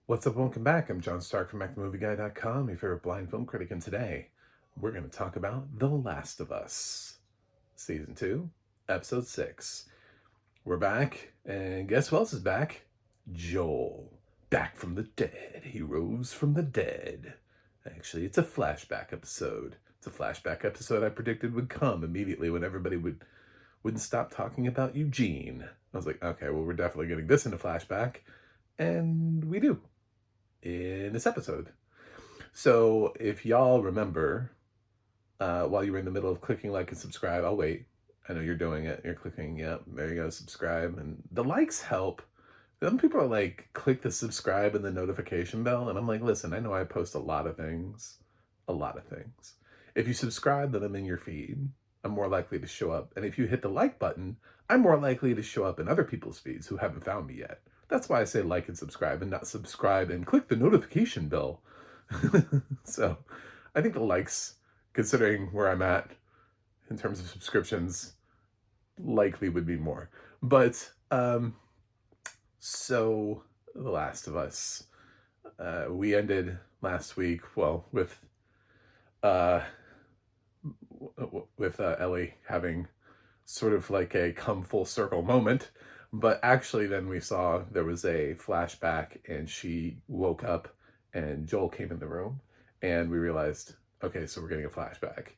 What's up? Welcome back. I'm John Stark from MacTheMovieGuy.com, your favorite blind film critic, and today we're going to talk about The Last of Us, Season 2, Episode 6. We're back, and guess who else is back? Joel. Back from the dead. He rose from the dead. Actually, it's a flashback episode. It's a flashback episode I predicted would come immediately when everybody wouldn't stop talking about Eugene. I was like, okay, well, we're definitely getting this into flashback, and we do in this episode. So if y'all remember, while you were in the middle of clicking like and subscribe, I'll wait. I know you're doing it. You're clicking, yep, there you go, subscribe. And the likes help. Some people are like, click the subscribe and the notification bell. And I'm like, listen, I know I post a lot of things. A lot of things. If you subscribe, then I'm in your feed. I'm more likely to show up. And if you hit the like button, I'm more likely to show up in other people's feeds who haven't found me yet. That's why I say like and subscribe and not subscribe and click the notification bell. So I think the likes, considering where I'm at in terms of subscriptions, likely would be more. But so The Last of Us. We ended last week, well, uh Ellie having sort of like a come full circle moment, but actually then we saw there was a flashback and she woke up and Joel came in the room and we realized, okay, so we're getting a flashback.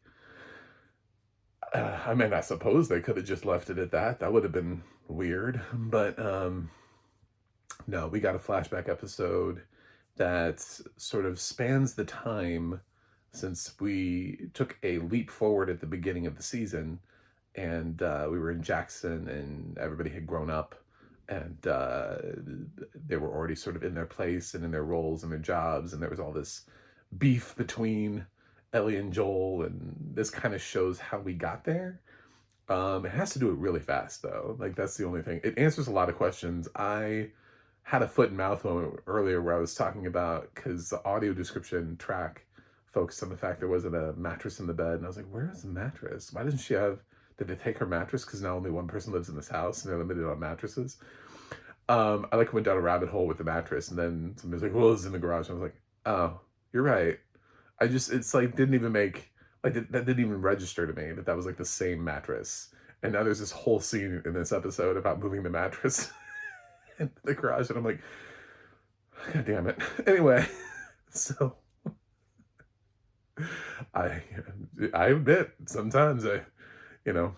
I mean, I suppose they could have just left it at that. That would have been weird, but no, we got a flashback episode that sort of spans the time since we took a leap forward at the beginning of the season and we were in Jackson and everybody had grown up and they were already sort of in their place and in their roles and their jobs, and there was all this beef between Ellie and Joel, and this kind of shows how we got there. It has to do it really fast though. Like that's the only thing. It answers a lot of questions. I had a foot and mouth moment earlier where I was talking about, because the audio description track focused on the fact there wasn't a mattress in the bed, and I was like, where is the mattress? Why doesn't she have? Did they take her mattress because now only one person lives in this house and they're limited on mattresses? I like went down a rabbit hole with the mattress, and then somebody was like, well, it's in the garage. And I was like, oh, you're right. It's like didn't even make like that didn't even register to me that that was like the same mattress. And now there's this whole scene in this episode about moving the mattress in the garage, and I'm like, God damn it. Anyway, so I I admit sometimes you know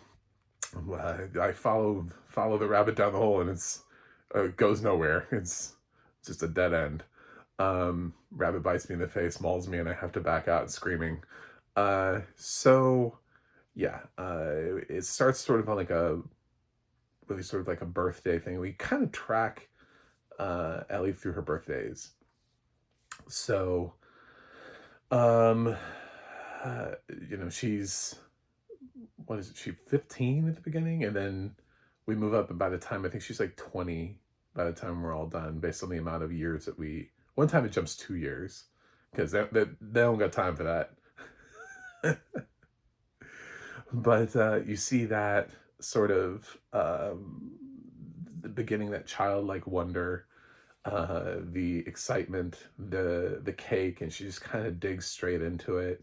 I follow the rabbit down the hole and it's goes nowhere. It's just a dead end. Rabbit bites me in the face, mauls me, and I have to back out screaming. So yeah, it starts sort of on like a really sort of like a birthday thing. We kind of track Ellie through her birthdays. So um, she's what is it? She 15 at the beginning, and then we move up, and by the time I think she's like 20, by the time we're all done, based on the amount of years that we. One time it jumps 2 years because they don't got time for that. But you see that sort of the beginning, that childlike wonder, the excitement, the cake, and she just kind of digs straight into it,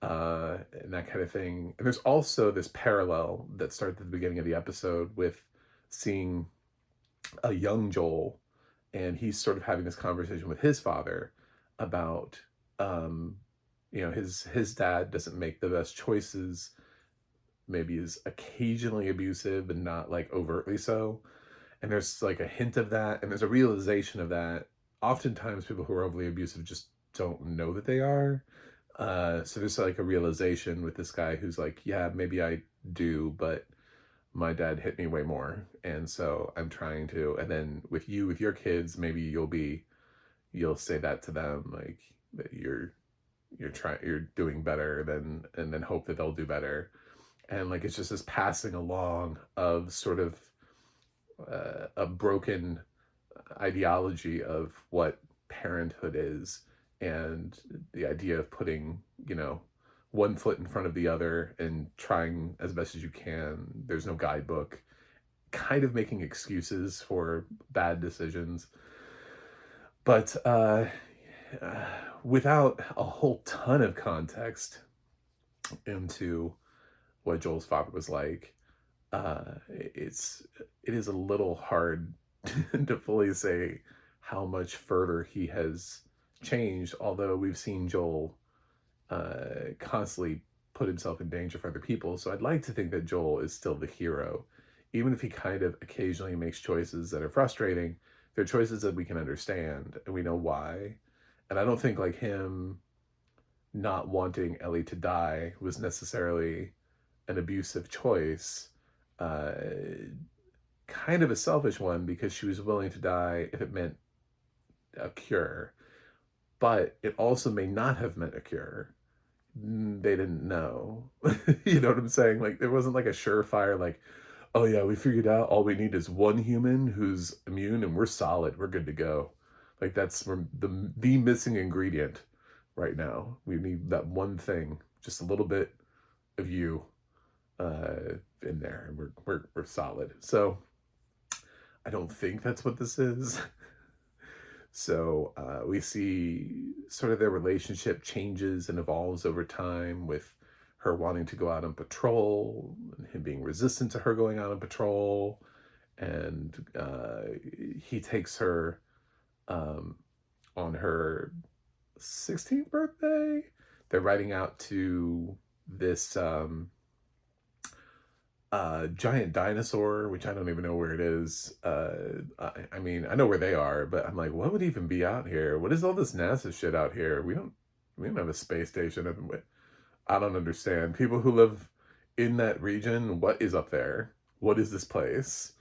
and that kind of thing. And there's also this parallel that started at the beginning of the episode with seeing a young Joel, and he's sort of having this conversation with his father about, um, his dad doesn't make the best choices, maybe is occasionally abusive and not like overtly so. And there's like a hint of that, and there's a realization of that. Oftentimes, people who are overly abusive just don't know that they are. So there's like a realization with this guy who's like, yeah, maybe I do, but my dad hit me way more, and so I'm trying to. And then with you, with your kids, maybe you'll say that to them, like that you're doing better, than and then hope that they'll do better. And like it's just this passing along of sort of a broken ideology of what parenthood is, and the idea of putting one foot in front of the other and trying as best as you can. There's no guidebook, kind of making excuses for bad decisions. But uh, without a whole ton of context into what Joel's father was like, it is a little hard to fully say how much further he has changed. Although we've seen Joel constantly put himself in danger for other people, so I'd like to think that Joel is still the hero, even if he kind of occasionally makes choices that are frustrating. They're choices that we can understand and we know why. And I don't think like him not wanting Ellie to die was necessarily an abusive choice. Uh, Kind of a selfish one because she was willing to die if it meant a cure, but it also may not have meant a cure. They didn't know. You know what I'm saying? Like, there wasn't like a surefire, like, oh yeah, we figured out all we need is one human who's immune and we're solid. We're good to go. Like, that's the missing ingredient right now. We need that one thing, just a little bit of you in there, and we're solid. So I don't think that's what this is. So we see sort of their relationship changes and evolves over time, with her wanting to go out on patrol and him being resistant to her going out on patrol. And he takes her um, on her 16th birthday. They're riding out to this giant dinosaur, which I don't even know where it is. I mean, I know where they are, but I'm like, what would even be out here? What is all this NASA shit out here? We don't have a space station. I don't understand. People who live in that region, what is up there? What is this place?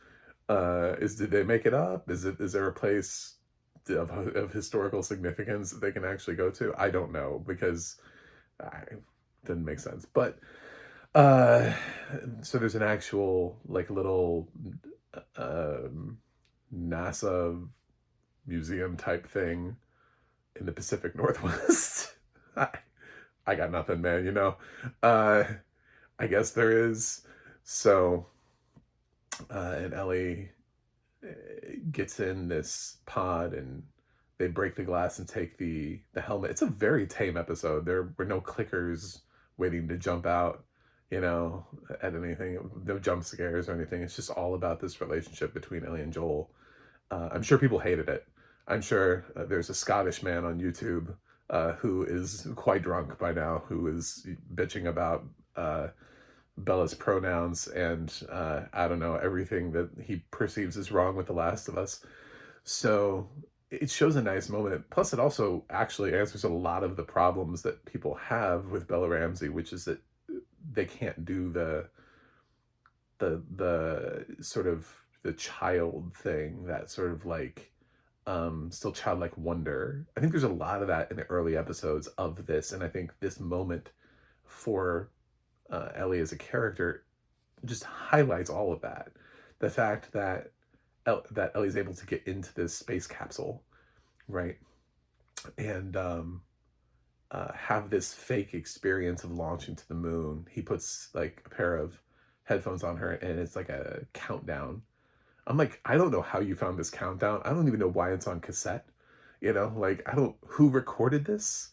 Did they make it up? Is there a place of historical significance that they can actually go to? I don't know, because it didn't make sense. But uh, so there's an actual like little um, NASA museum type thing in the Pacific Northwest. I, I got nothing, man. Uh, I guess there is. So, and Ellie gets in this pod and they break the glass and take the helmet. It's a very tame episode. There were no clickers waiting to jump out, at anything. No jump scares or anything. It's just all about this relationship between Ellie and Joel. I'm sure people hated it. I'm sure there's a Scottish man on YouTube who is quite drunk by now, who is bitching about Bella's pronouns and I don't know, everything that he perceives as wrong with The Last of Us. So it shows a nice moment. Plus, it also actually answers a lot of the problems that people have with Bella Ramsey, which is that they can't do the sort of the child thing, that sort of like still childlike wonder. I think there's a lot of that in the early episodes of this, and I think this moment for Ellie as a character just highlights all of that. The fact that that Ellie's able to get into this space capsule, right, and have this fake experience of launching to the moon. He puts like a pair of headphones on her, and it's like a countdown. I'm like, I don't know how you found this countdown. I don't even know why it's on cassette. Like, I don't, who recorded this?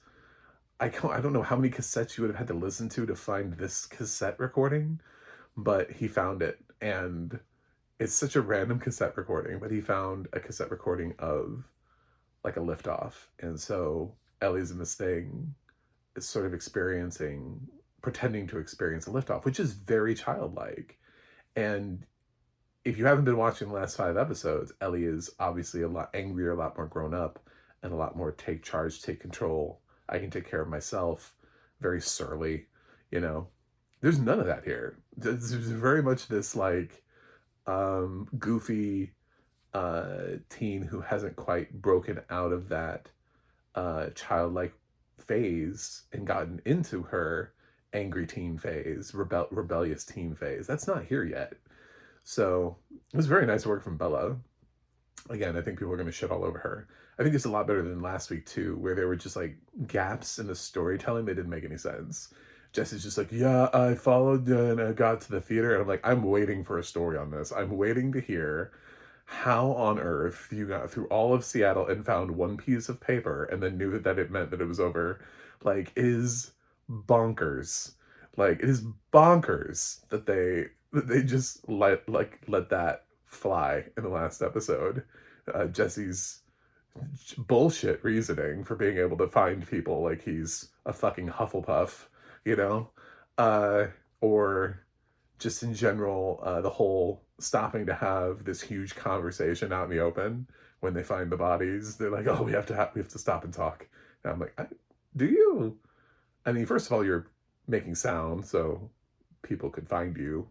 I don't know how many cassettes you would have had to listen to find this cassette recording, but he found it. And it's such a random cassette recording, but he found a cassette recording of like a liftoff. And so Ellie's in this thing is sort of pretending to experience a liftoff, which is very childlike. And if you haven't been watching the last 5 episodes, Ellie is obviously a lot angrier, a lot more grown up, and a lot more take charge, take control. I can take care of myself. Very surly, you know. There's none of that here. There's very much this like goofy teen who hasn't quite broken out of that childlike phase and gotten into her angry teen phase, rebellious teen phase. That's not here yet. So it was very nice work from Bella. Again, I think people are going to shit all over her. I think it's a lot better than last week too, where there were just like gaps in the storytelling that didn't make any sense. Jesse's just like, yeah, I followed and I got to the theater, and I'm like, I'm waiting for a story on this. I'm waiting to hear how on earth you got through all of Seattle and found one piece of paper and then knew that it meant that it was over, like, is bonkers. Like, it is bonkers that they just let that fly in the last episode. Jesse's bullshit reasoning for being able to find people like he's a fucking Hufflepuff, you know? Uh, or just in general, the whole stopping to have this huge conversation out in the open when they find the bodies. They're like, "Oh, we have to stop and talk." And I'm like, "Do you?" I mean, first of all, you're making sound so people could find you.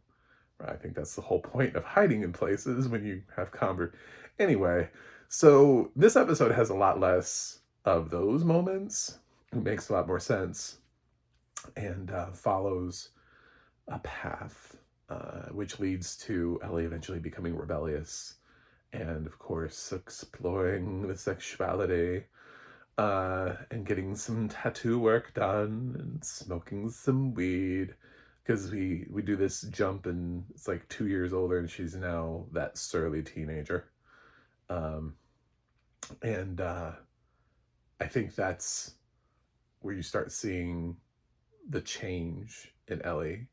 I think that's the whole point of hiding in places when you have Anyway, so this episode has a lot less of those moments. It makes a lot more sense and follows a path which leads to Ellie eventually becoming rebellious and, of course, exploring the sexuality and getting some tattoo work done and smoking some weed because we do this jump and it's like 2 years older and she's now that surly teenager. Um, and I think that's where you start seeing the change in Ellie.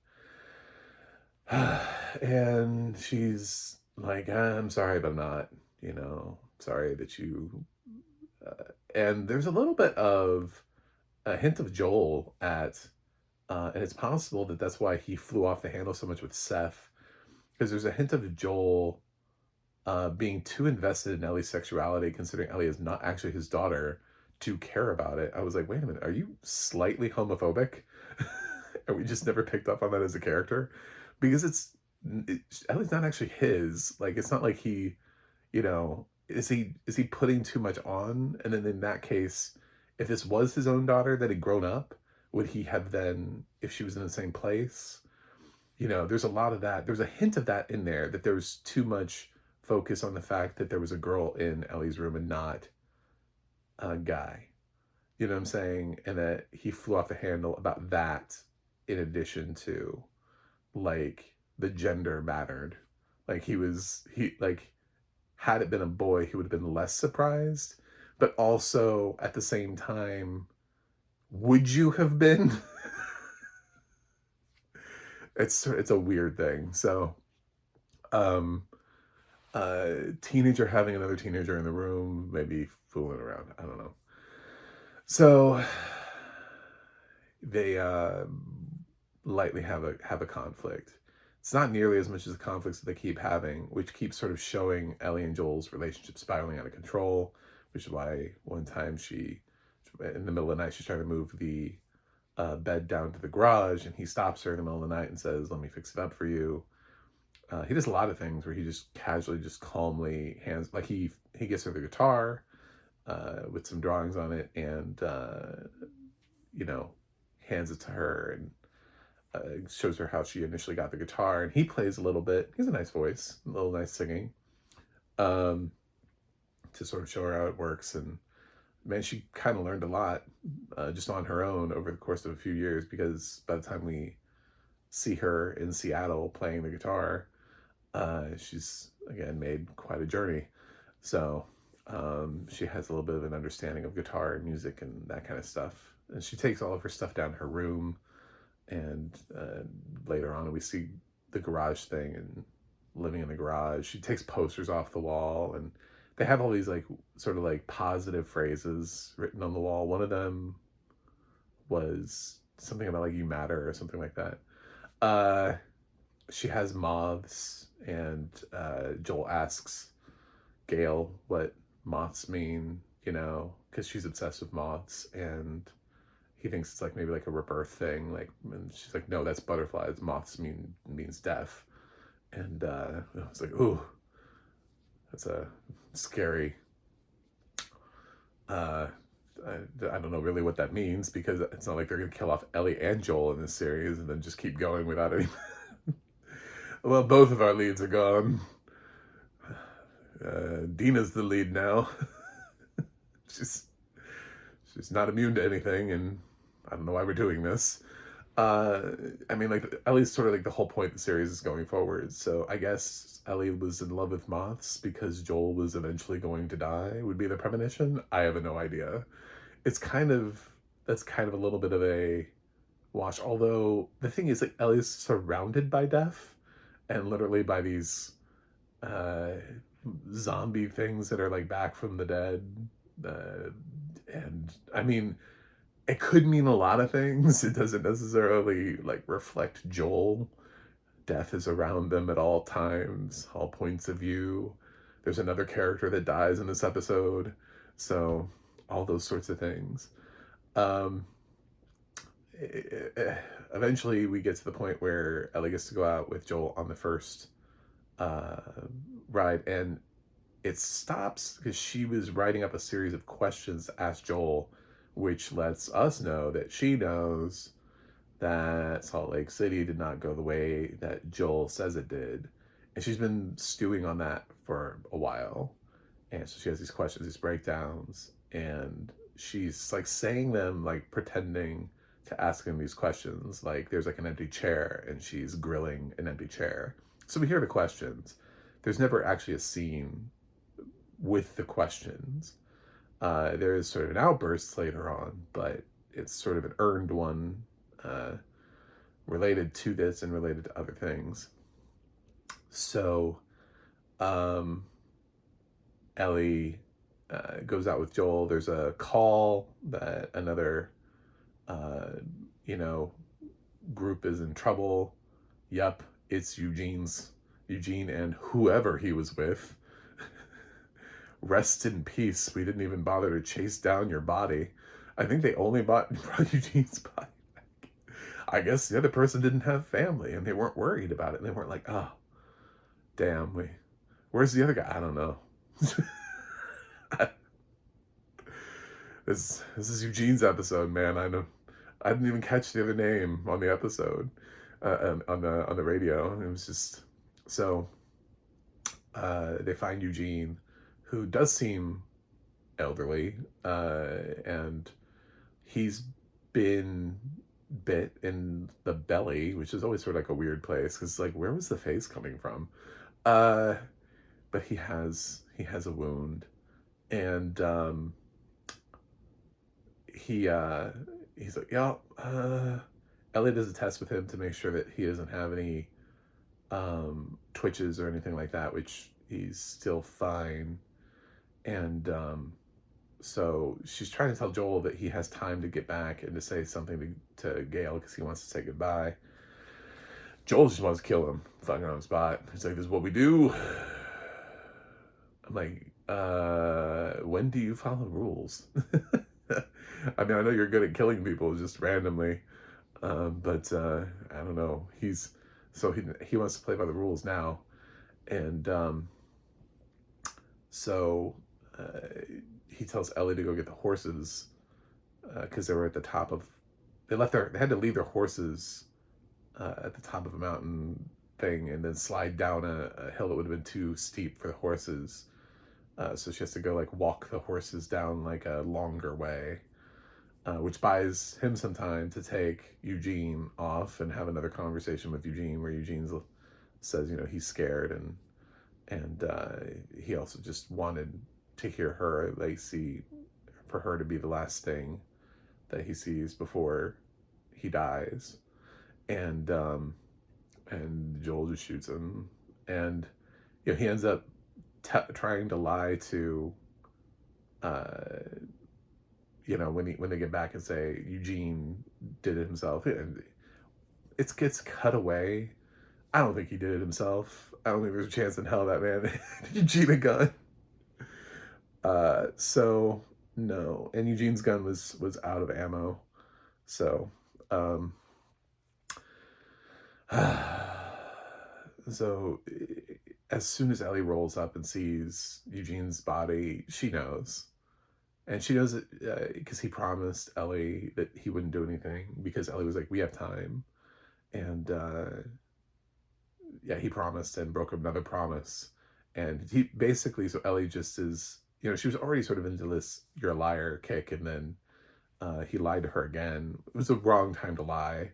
And she's like, I'm sorry, but I'm not, sorry that you. And there's a little bit of a hint of Joel and it's possible that that's why he flew off the handle so much with Seth, because there's a hint of Joel being too invested in Ellie's sexuality, considering Ellie is not actually his daughter, to care about it. I was like, wait a minute, are you slightly homophobic? And we just never picked up on that as a character, because Ellie's not actually his. Like, it's not like he, is he putting too much on? And then in that case, if this was his own daughter that had grown up, would he have then, if she was in the same place? There's a lot of that. There's a hint of that in there, that there was too much focus on the fact that there was a girl in Ellie's room and not a guy. You know what I'm saying? And that he flew off the handle about that, in addition to, like, the gender mattered. Like, had it been a boy, he would have been less surprised. But also, at the same time, would you have been? It's a weird thing. So, teenager having another teenager in the room, maybe fooling around. I don't know. So they lightly have a conflict. It's not nearly as much as the conflicts that they keep having, which keeps sort of showing Ellie and Joel's relationship spiraling out of control, which is why one time in the middle of the night, she's trying to move the bed down to the garage, and he stops her in the middle of the night and says, "Let me fix it up for you." He does a lot of things where he just casually, just calmly hands, like he gets her the guitar with some drawings on it, and hands it to her and shows her how she initially got the guitar, and he plays a little bit. He has a nice voice, a little nice singing, to sort of show her how it works. And man, she kind of learned a lot just on her own over the course of a few years, because by the time we see her in Seattle playing the guitar, she's again made quite a journey. So she has a little bit of an understanding of guitar and music and that kind of stuff. And she takes all of her stuff down to her room, and later on we see the garage thing and living in the garage. She takes posters off the wall, and they have all these like sort of like positive phrases written on the wall. One of them was something about like "you matter" or something like that. She has moths, and Joel asks Gail what moths mean, because she's obsessed with moths, and he thinks it's like maybe like a rebirth thing. Like, and she's like, "No, that's butterflies. Moths means death." And I was like, "Ooh, that's a scary." I don't know really what that means, because it's not like they're gonna kill off Ellie and Joel in this series and then just keep going without any. Well, both of our leads are gone. Dina's the lead now. she's not immune to anything, and I don't know why we're doing this. Uh, I mean, like, at least sort of like the whole point of the series is going forward. So I guess Ellie was in love with moths because Joel was eventually going to die, would be the premonition. I have no idea. It's kind of, that's kind of a little bit of a wash. Although the thing is, like, Ellie's surrounded by death and literally by these uh, zombie things that are like back from the dead. Uh, and I mean, it could mean a lot of things. It doesn't necessarily like reflect Joel. Death is around them at all times, all points of view. There's another character that dies in this episode. So, all those sorts of things. Um, Eventually, we get to the point where Ellie gets to go out with Joel on the first uh, ride, and it stops because she was writing up a series of questions to ask Joel, which lets us know that she knows that Salt Lake City did not go the way that Joel says it did. And she's been stewing on that for a while. And so she has these questions, these breakdowns, and she's like saying them, like pretending to ask him these questions. Like there's like an empty chair and she's grilling an empty chair. So we hear the questions. There's never actually a scene with the questions. There is sort of an outburst later on, but it's sort of an earned one, uh, related to this and related to other things. So, um, Ellie goes out with Joel. There's a call that another, uh, you know, group is in trouble. Yup, it's Eugene and whoever he was with. Rest in peace. We didn't even bother to chase down your body. I think they only brought Eugene's body back. I guess the other person didn't have family and they weren't worried about it. They weren't like, oh, damn, where's the other guy? I don't know. This is Eugene's episode, man. I know. I didn't even catch the other name on the episode, on the radio. It was just so. They find Eugene, who does seem elderly, and he's been bit in the belly, which is always sort of like a weird place because like where was the face coming from? Uh, but he has a wound, and he he's like, yeah. Ellie does a test with him to make sure that he doesn't have any twitches or anything like that, which he's still fine. And so she's trying to tell Joel that he has time to get back and to say something to Gail because he wants to say goodbye. Joel just wants to kill him, fucking on the spot. He's like, "This is what we do." I'm like, when do you follow rules? I mean, I know you're good at killing people just randomly, but I don't know. He wants to play by the rules now, and so he tells Ellie to go get the horses because they were at the top of. They had to leave their horses at the top of a mountain thing and then slide down a hill that would have been too steep for the horses. So she has to go like walk the horses down like a longer way, which buys him some time to take Eugene off and have another conversation with Eugene, where Eugene says, he's scared and he also just wanted to hear her for her to be the last thing that he sees before he dies, and Joel just shoots him, and he ends up trying to lie to, when they get back and say Eugene did it himself, and it gets cut away. I don't think he did it himself. I don't think there's a chance in hell that man Eugene a gun. So no, and Eugene's gun was out of ammo. So, so as soon as Ellie rolls up and sees Eugene's body, she knows. And she knows it because he promised Ellie that he wouldn't do anything because Ellie was like, we have time. And yeah, he promised and broke another promise. And he basically, so Ellie just is, she was already sort of into this "you're a liar" kick, and then he lied to her again. It was the wrong time to lie.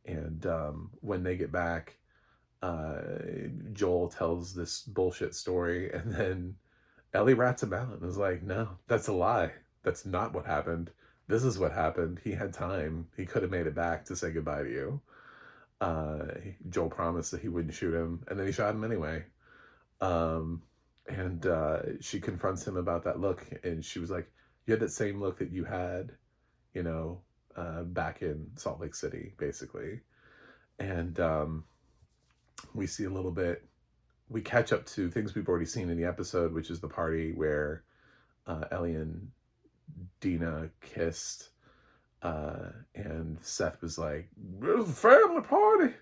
And when they get back, uh, Joel tells this bullshit story, and then Ellie rats him out and is like, "No, that's a lie. That's not what happened. This is what happened. He had time. He could have made it back to say goodbye to you." Uh, Joel promised that he wouldn't shoot him, and then he shot him anyway. Um, and she confronts him about that look, and she was like, "You had that same look that you had, you know, back in Salt Lake City, basically." And we see a little bit. We catch up to things we've already seen in the episode, which is the party where Ellie and Dina kissed, and Seth was like, "This is a family party.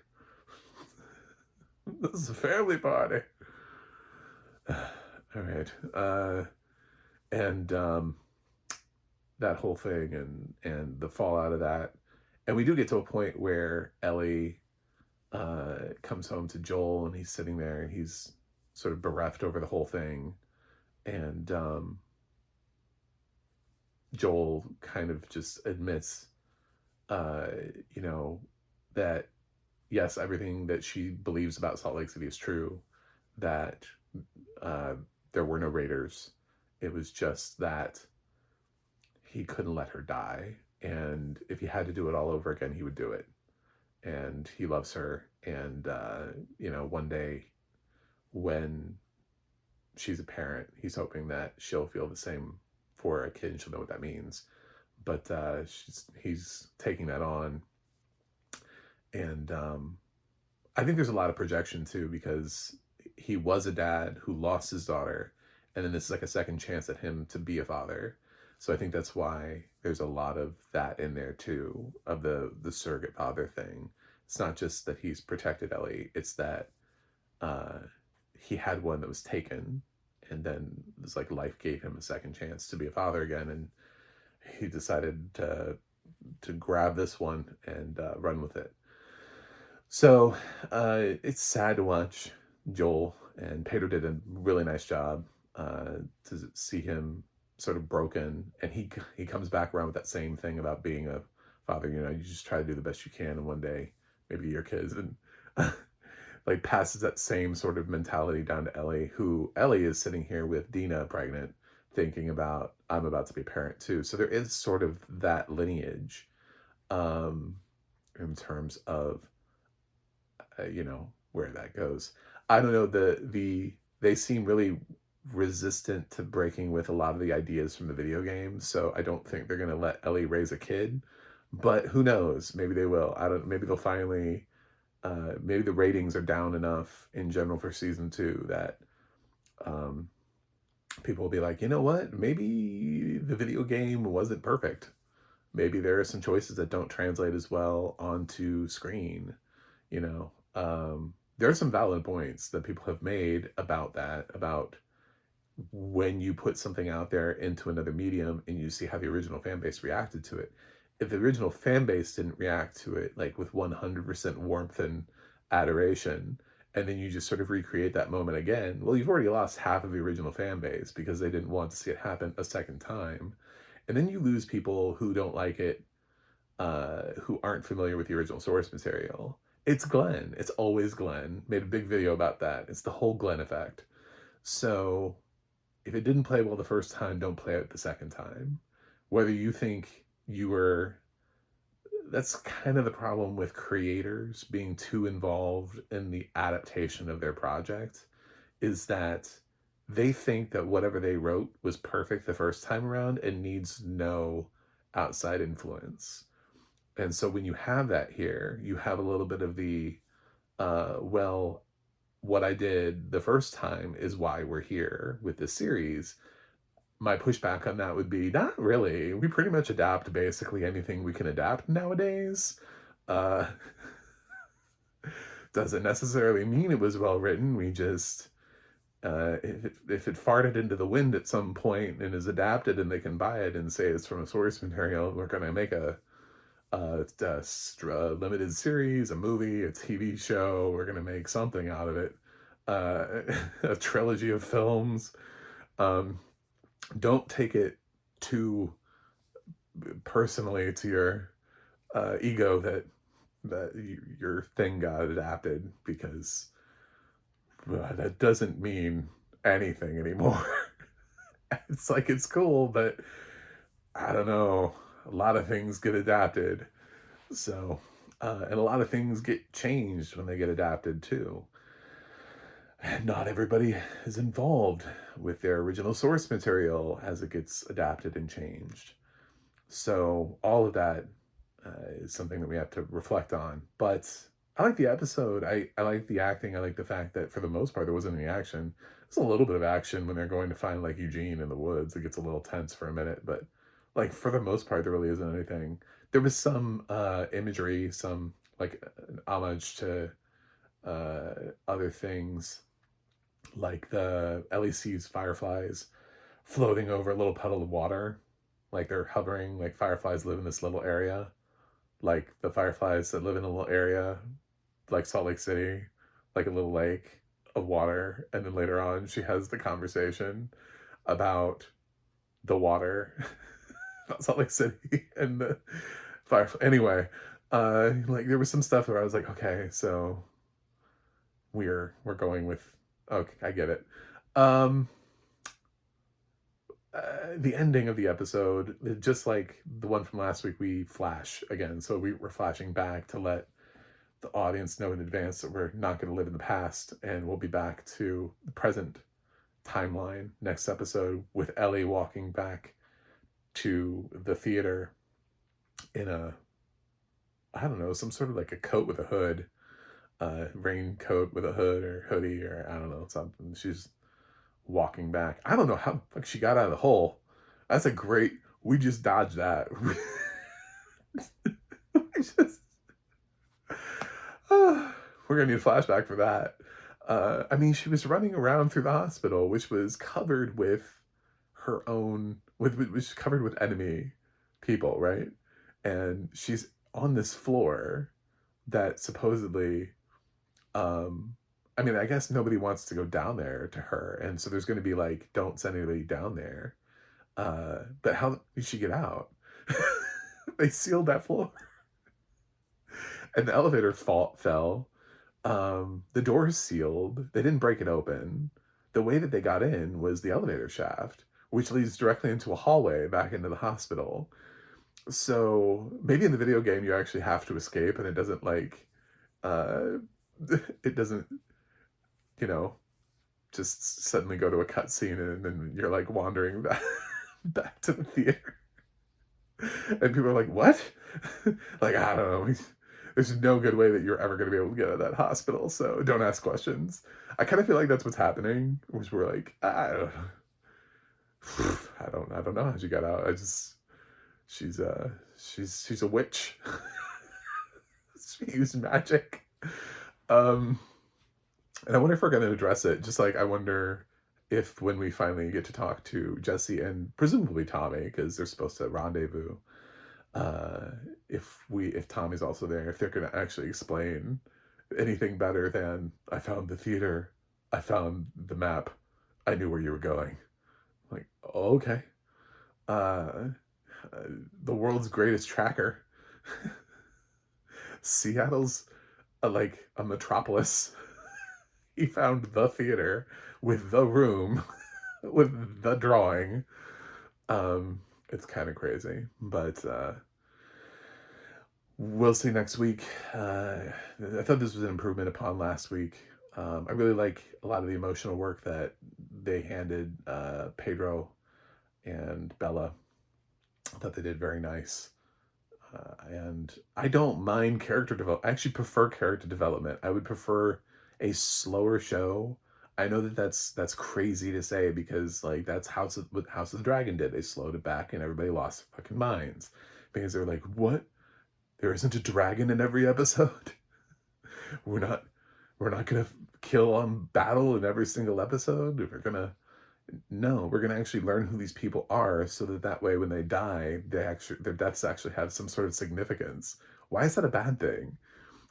This is a family party." All right. And that whole thing and the fallout of that. And we do get to a point where Ellie comes home to Joel, and he's sitting there and he's sort of bereft over the whole thing. And Joel kind of just admits, uh, you know, that yes, everything that she believes about Salt Lake City is true, that uh, there were no raiders. It was just that he couldn't let her die. And if he had to do it all over again, he would do it. And he loves her. And, one day when she's a parent, he's hoping that she'll feel the same for a kid and she'll know what that means. But he's taking that on. And I think there's a lot of projection too, because he was a dad who lost his daughter, and then this is like a second chance at him to be a father. So I think that's why there's a lot of that in there too, of the surrogate father thing. It's not just that he's protected Ellie; it's that uh, he had one that was taken, and then it's like life gave him a second chance to be a father again, and he decided to grab this one and run with it. So it's sad to watch Joel, and Pedro did a really nice job to see him sort of broken, and he comes back around with that same thing about being a father. You just try to do the best you can, and one day maybe your kids, and like passes that same sort of mentality down to Ellie, who Ellie is sitting here with Dina pregnant, thinking about, I'm about to be a parent too. So there is sort of that lineage um, in terms of where that goes. I don't know. They seem really resistant to breaking with a lot of the ideas from the video game, so I don't think they're gonna let Ellie raise a kid. But who knows? Maybe they will. I don't. Maybe they'll finally. Maybe the ratings are down enough in general for season 2 that um, people will be like, you know what? Maybe the video game wasn't perfect. Maybe there are some choices that don't translate as well onto screen. There are some valid points that people have made about that, about when you put something out there into another medium and you see how the original fan base reacted to it. If the original fan base didn't react to it like with 100% warmth and adoration, and then you just sort of recreate that moment again, well, you've already lost half of the original fan base because they didn't want to see it happen a second time. And then you lose people who don't like it, who aren't familiar with the original source material. It's Glenn. It's always Glenn. Made a big video about that. It's the whole Glenn effect. So if it didn't play well the first time, don't play it the second time. Whether you think you were... That's kind of the problem with creators being too involved in the adaptation of their project, is that they think that whatever they wrote was perfect the first time around and needs no outside influence. And so when you have that here, you have a little bit of the, well, what I did the first time is why we're here with this series. My pushback on that would be, not really. We pretty much adapt basically anything we can adapt nowadays. Uh, doesn't necessarily mean it was well written. We just, if it farted into the wind at some point and is adapted and they can buy it and say it's from a source material, we're going to make a limited series, a movie, a TV show. We're gonna make something out of it. A trilogy of films. Don't take it too personally to your ego that that your thing got adapted because that doesn't mean anything anymore. It's like it's cool, but I don't know. A lot of things get adapted. So, and a lot of things get changed when they get adapted too. And not everybody is involved with their original source material as it gets adapted and changed. So, all of that is something that we have to reflect on. But I like the episode. I like the acting. I like the fact that for the most part, there wasn't any action. There's a little bit of action when they're going to find like Eugene in the woods. It gets a little tense for a minute, but like for the most part, there really isn't anything. There was some imagery, some like an homage to other things, like the Ellie sees fireflies floating over a little puddle of water, like they're hovering, like fireflies live in this little area, like the fireflies that live in a little area, like Salt Lake City, like a little lake of water. And then later on, she has the conversation about the water, about Salt Lake City and the firefly. Anyway, like there was some stuff where I was like, okay, so we're going with, okay, I get it. Um, the ending of the episode, just like the one from last week, we flash again. So we're flashing back to let the audience know in advance that we're not going to live in the past, and we'll be back to the present timeline next episode with Ellie walking back to the theater in a, I don't know, some sort of like a coat with a hood, raincoat with a hood or hoodie, or I don't know, something. She's walking back. I don't know how like she got out of the hole. That's a great. We just dodged that. we just, we're gonna need a flashback for that. I mean, she was running around through the hospital, which was covered with her own, which covered with enemy people, right? And she's on this floor that supposedly, um, I mean, I guess nobody wants to go down there to her, and so there's going to be like, don't send anybody down there. But how did she get out? They sealed that floor, and the elevator fell. The door's sealed. They didn't break it open. The way that they got in was the elevator shaft, which leads directly into a hallway back into the hospital. So maybe in the video game you actually have to escape, and it doesn't like, uh, it doesn't, you know, just suddenly go to a cutscene and then you're like wandering back, back to the theater. And people are like, what? Like, I don't know. There's no good way that you're ever going to be able to get out of that hospital. So don't ask questions. I kind of feel like that's what's happening. Which we're like, I don't know how she got out. She's a witch. She used magic. And I wonder if we're going to address it. Just like, I wonder if when we finally get to talk to Jesse and presumably Tommy, because they're supposed to rendezvous, uh, if Tommy's also there, if they're going to actually explain anything better than, I found the theater, I found the map, I knew where you were going. Like, oh, okay. Uh, the world's greatest tracker. Seattle's like a metropolis. He found the theater with the room, with the drawing. It's kind of crazy, but we'll see next week. I thought this was an improvement upon last week. I really like a lot of the emotional work that they handed Pedro and Bella. I thought they did very nice. And I don't mind character development. I actually prefer character development. I would prefer a slower show. I know that that's crazy to say because like that's what House of the Dragon did. They slowed it back and everybody lost their fucking minds because they're like, what? There isn't a dragon in every episode. we're not we're not gonna kill on battle in every single episode. We're gonna actually learn who these people are so that way when they die, their deaths actually have some sort of significance. Why is that a bad thing?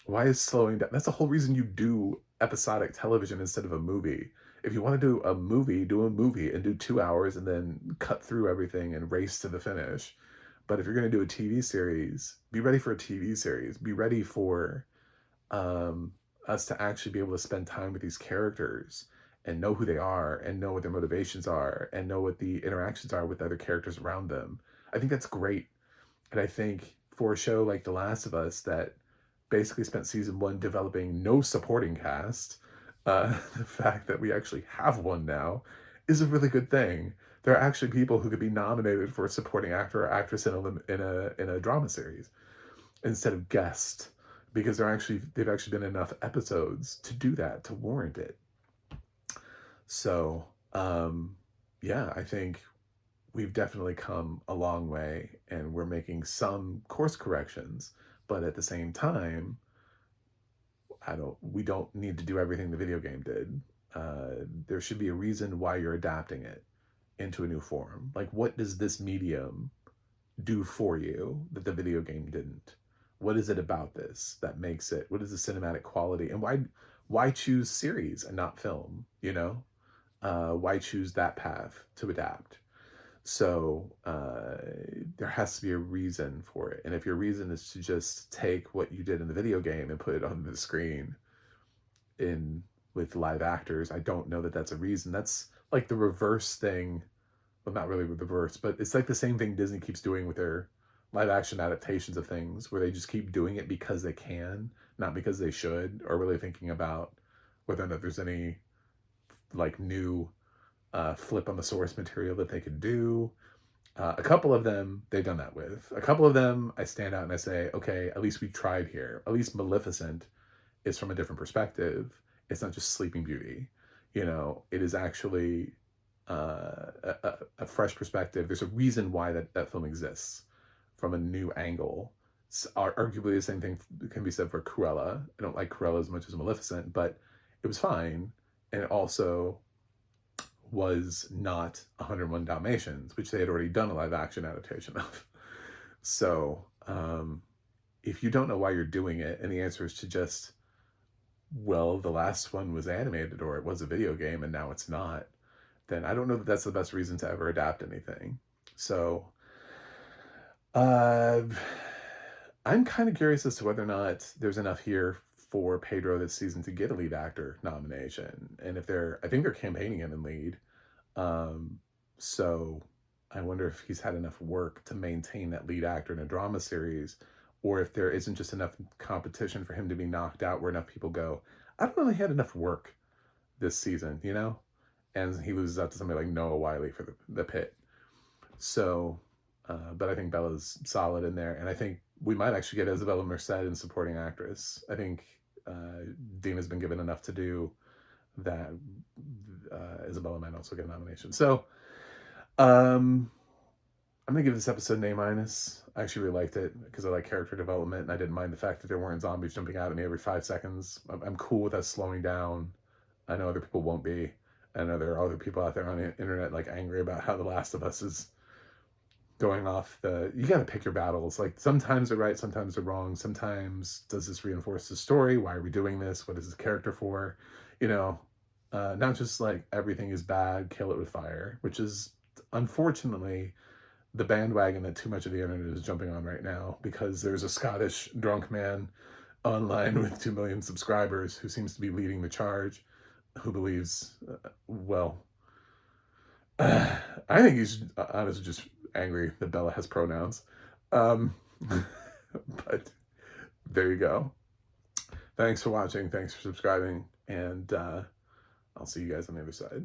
Why is slowing down? That's the whole reason you do episodic television instead of a movie. If you want to do a movie and do 2 hours and then cut through everything and race to the finish. But if you're going to do a TV series, be ready for a TV series. Be ready for um, us to actually be able to spend time with these characters and know who they are and know what their motivations are and know what the interactions are with other characters around them. I think that's great. And I think for a show like The Last of Us that basically spent season one developing no supporting cast, the fact that we actually have one now is a really good thing. There are actually people who could be nominated for a supporting actor or actress in a drama series instead of guest, because they've actually been enough episodes to do that, to warrant it. So yeah, I think we've definitely come a long way and we're making some course corrections, but at the same time, we don't need to do everything the video game did. There should be a reason why you're adapting it into a new form. Like, what does this medium do for you that the video game didn't? What is it about this that makes it? What is the cinematic quality? And why choose series and not film? Why choose that path to adapt? So there has to be a reason for it. And if your reason is to just take what you did in the video game and put it on the screen in with live actors, I don't know that that's a reason. That's like the reverse thing. Well, not really the reverse, but it's like the same thing Disney keeps doing with their live action adaptations of things, where they just keep doing it because they can, not because they should, or really thinking about whether or not there's any like new flip on the source material that they could do. A couple of them they've done that with. A couple of them I stand out and I say, okay, at least we tried here. At least Maleficent is from a different perspective. It's not just Sleeping Beauty. It is actually a fresh perspective. There's a reason why that film exists from a new angle. Arguably the same thing can be said for Cruella. I don't like Cruella as much as Maleficent, but it was fine. And it also was not 101 Dalmatians, which they had already done a live action adaptation of. So if you don't know why you're doing it, and the answer is to just, well, the last one was animated or it was a video game and now it's not, then I don't know that that's the best reason to ever adapt anything. So I'm kind of curious as to whether or not there's enough here for Pedro this season to get a lead actor nomination. And I think they're campaigning him in lead. So I wonder if he's had enough work to maintain that lead actor in a drama series, or if there isn't just enough competition for him to be knocked out where enough people go, I don't know if he had enough work this season, and he loses out to somebody like Noah Wiley for the Pit. So, but I think Bella's solid in there, and I think we might actually get Isabella Merced in supporting actress. I think Dina's been given enough to do that. Isabella might also get a nomination. So, I'm gonna give this episode an A-. I actually really liked it because I like character development, and I didn't mind the fact that there weren't zombies jumping out at me every 5 seconds. I'm cool with us slowing down. I know other people won't be. I know there are other people out there on the internet like angry about how The Last of Us is going off you gotta pick your battles. Like, sometimes they're right, sometimes they're wrong. Sometimes, does this reinforce the story? Why are we doing this? What is this character for? Not just like everything is bad, kill it with fire, which is unfortunately the bandwagon that too much of the internet is jumping on right now, because there's a Scottish drunk man online with 2 million subscribers who seems to be leading the charge, who believes, I think he's honestly just angry that Bella has pronouns. But there you go. Thanks for watching. Thanks for subscribing. And I'll see you guys on the other side.